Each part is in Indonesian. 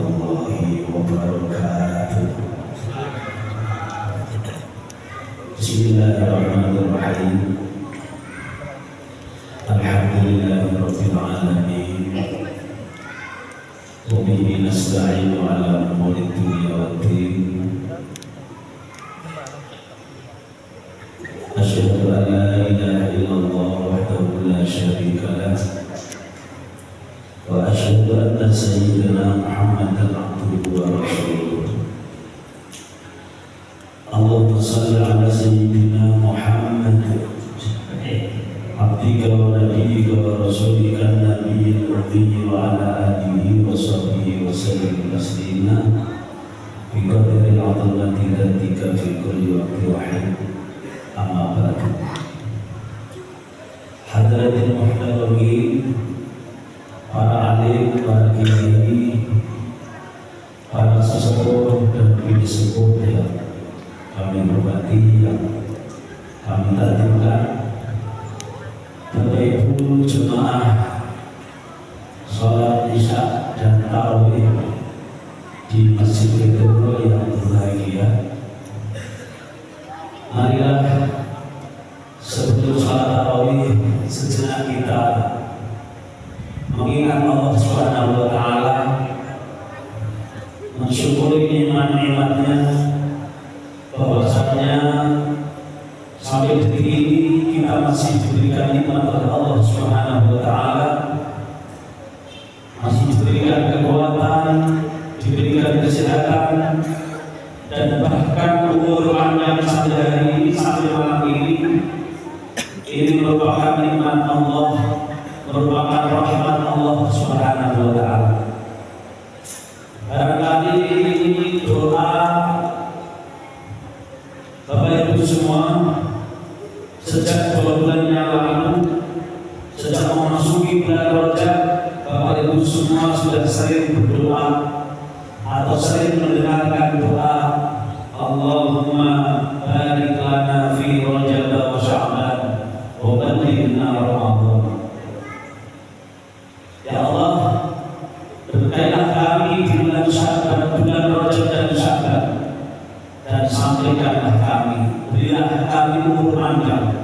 warahmatullahi wabarakatuh. Bismillahirrahmanirrahim. Alhamdulillahirabbil alamin. Wa bihi nasta'inu ala umuri dunya waddin. Asyhadu an la ilaha illallah wahdahu la syarika lah. Wa asyhadu anna sayyidina Muhammadan abduhu wa rasuluh. Allahumma shalli ala sayyidina Muhammad abdika wa nabiyyika wa rasulika nabiyil ummi wa ala alihi wa sahbihi wa sallim taslima bi qadri al-'azamati dzatika fi kulli waqtin wa hin. Amma ba'du. Hadratil muhtaramin, para alim, para kiai, para sesepuh dan bini sepuh yang kami hormati, yang kami tertimpa, Bapak Ibu jemaah sholat isya dan tarawih di Masjid Kedua yang berbahagia. Marilah sebelum sholat tarawih sejenak kita mengingat Allah Subhanahu wa Ta'ala, mensyukuri nikmat-nikmatnya, bahwasanya sampai detik ini kita masih diberikan nikmat oleh Allah Subhanahu wa Ta'ala, masih diberikan kekuatan, diberikan kesehatan, dan bahkan umur panjang sampai hari ini, sampai malam ini. Ini merupakan nikmat Allah, merupakan rahmat Allah Subhanahu wa Ta'ala. Barangkali ini doa Bapak Ibu semua sejak 2 bulan yang lalu, sejak memasuki bulan Rajab, Bapak Ibu semua sudah sering berdoa atau sering mendengarkan doa Allahumma barik lana fi Rajab wa Sya'ban wa ballighna Ramadan. Ya Allah, berkailah kami di bulan Sya'ban, bulan Rajab dan Sya'ban, dan sampaikanlah kami, berilah kami umur panjang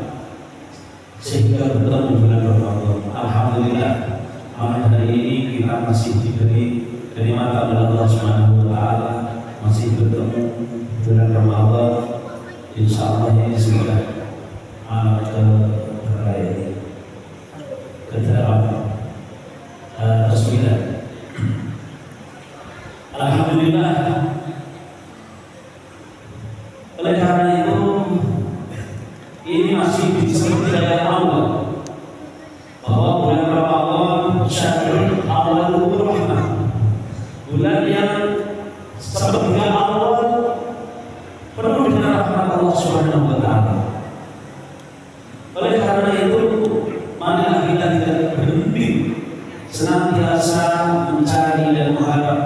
sehingga bertemu bulan Ramadan. Alhamdulillah, malam hari ini kita masih diberi kenikmatan oleh Allah Subhanahu wa Ta'ala, masih bertemu bulan Ramadan. Insyaallah ini sudah ke-9. Alhamdulillah. Oleh karena itu, ini masih disebut dari awal bahwa bulan Ramadan syahrul awalur rahmah, bulan yang sebelumnya awal penuh dengan rahmat Allah Subhanahu wa Ta'ala. Oleh karena itu, marilah kita tidak berhenti, senantiasa mencari dan mengharap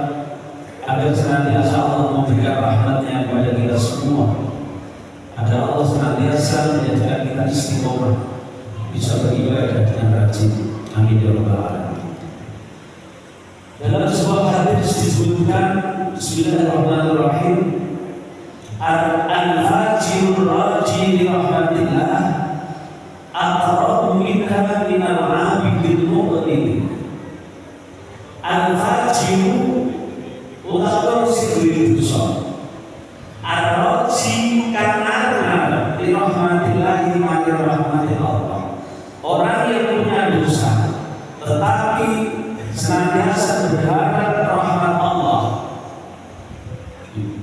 agar senantiasa Allah memberikan rahmatnya kepada kita semua, agar Allah senantiasa menjadikan kita istiqomah, bisa beribadah dengan rajin. Amin ya rabbal alamin. Dalam sebuah hadis disebutkan, Bismillahirrahmanirrahim, al-fajirur raji li rahmatillah aqrabu minha minal 'abidil mu'min. Al-fajiru utawa sing dosa, ar-raji karena li rahmatillah, maka rahmatil Allah. Orang yang punya dosa tetapi senantiasa berharap rahmat Allah.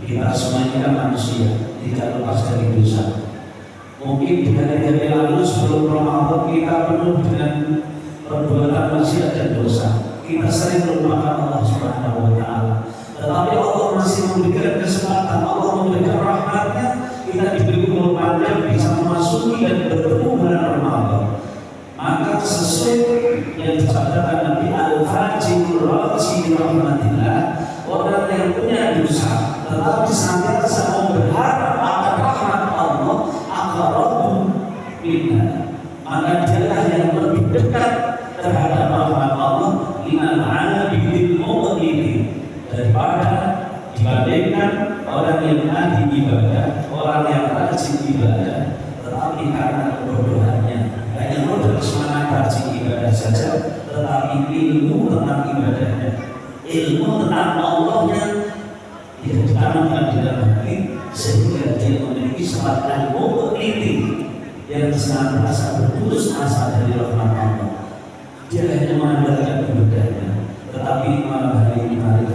Kita semuanya kan manusia, tidak lepas dari dosa. Mungkin di hari-hari lalu sebelum Ramadan kita penuh dengan perbuatan maksiat dan dosa. Kita sering melupakan Allah Subhanahu wa Ta'ala. Tetapi Allah masih memberikan kesempatan, Allah memberikan rahmatnya, kita diberi umur panjang bisa memasuki dan bertemu bulan Ramadan. Maka sesuai yang disabdakan Nabi, al-fajirur raji rahmatillah, orang yang punya dosa tetapi senantiasa mau berharap akan rahmat Allah, aqrabu minha, maka dialah yang lebih dekat terhadap rahmat Allah, minal 'abidil mu'min, daripada dibandingkan orang yang ahli ibadah, orang yang rajin ibadah, tetapi karena kebodohannya hanya modal semangat rajin ibadah saja, tetapi ilmu tentang ibadahnya, ilmu tentang Allahnya tidak ditanamkan di dalam hati, sehingga dia memiliki semacam mobility yang senantiasa berputus asa dari rahmat Allah. Dia hanya mengandalkan ibadahnya, tetapi malam hari ini mari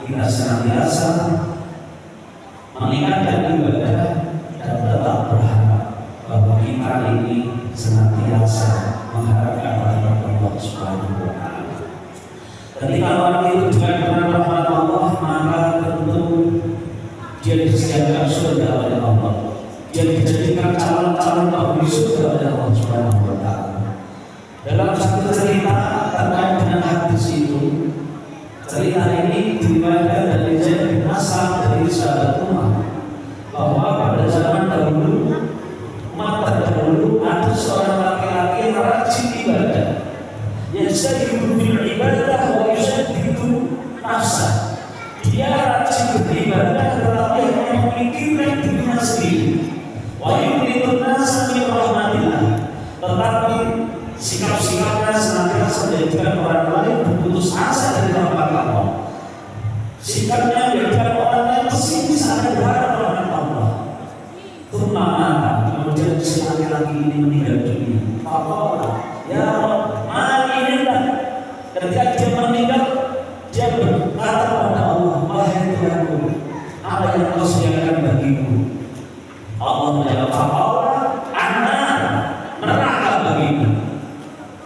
kita senantiasa meningkatkan ibadah dan tetap berharap bahwa kita ini senantiasa mengharapkan rahmat Allah Subhanahu wa Ta'ala. Ketika orang itu dengan rahmat Allah, maka tentu dia disediakan surga oleh Allah. Dia dijadikan calon-calon penghuni surga oleh Allah Subhanahu wa Ta'ala. Dalam satu cerita terkait dengan hadis itu, cerita ini diriwayatkan dari Zaid bin Aslam dari sahabat Umar, bahwa pada zaman dahulu, umat terdahulu, ada seorang laki-laki yang rajin ibadah, yang yajtahidu bil ibadah wa yusaddidu nafsah. Dia rajin beribadah tetapi hanya memikirkan dirinya sendiri. Wa yuridu nasa min rahmatillah, tetapi sikap-sikapnya senantiasa menjadikan orang lain berputus asa dari rahmat Allah. Sikapnya menjadikan orang lain pesimis akan berharap rahmat Allah. Kemudian si laki-laki ini meninggal dunia. Allah, ya Rabb, mali indah. Ketika dia meninggal, dia berkata kepada Allah, wahai Tuhanku, apa yang Kau sediakan bagiku? Allah menjawab, Allah, anak neraka bagiku.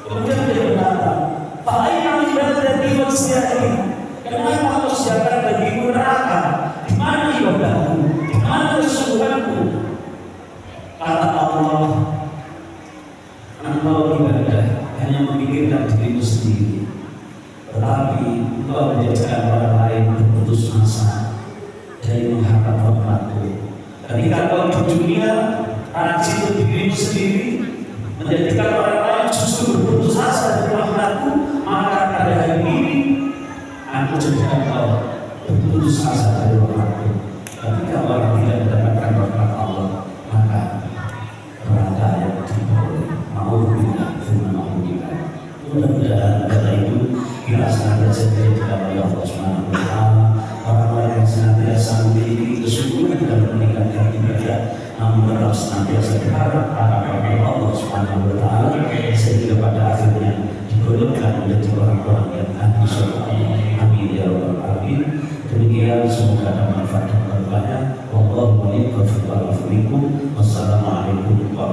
Kemudian dia berkata, fa'aina ibadati wa siyati. Kenapa Kau sediakan bagiku neraka? Di mana ibadahku? Di mana kesungguhanku? Kata Allah, engkau ibadah hanya memikirkan dirimu sendiri, tetapi engkau menjadikan orang lain berputus asa dari mengharap rahmatku. Ketika kau di dunia rajin untuk dirimu sendiri, menjadikan orang lain justru berputus asa dari rahmatku, maka pada hari ini aku jadikan kau berputus asa dari rahmatku. Ketika orang tidak mendapatkan rahmat Allah, maka neraka yang diperoleh maubillah firman maubillah. Mudah-mudahan kata itu kita senantiasa dijadikan oleh Allah Subhanahu wa Ta'ala orang-orang yang senantiasa memiliki kesungguhan dalam meningkatkan ibadah, namun tetap senantiasa berharap kepada Allah Subhanahu wa Ta'ala, sehingga pada akhirnya digolongkan menjadi orang-orang yang ahli surga. Amin ya rabbal alamin. Demikian, semoga ada manfaat dan berkahnya. Wallahu a'lam bishawab. Wassalamualaikum warahmatullahi wabarakatuh.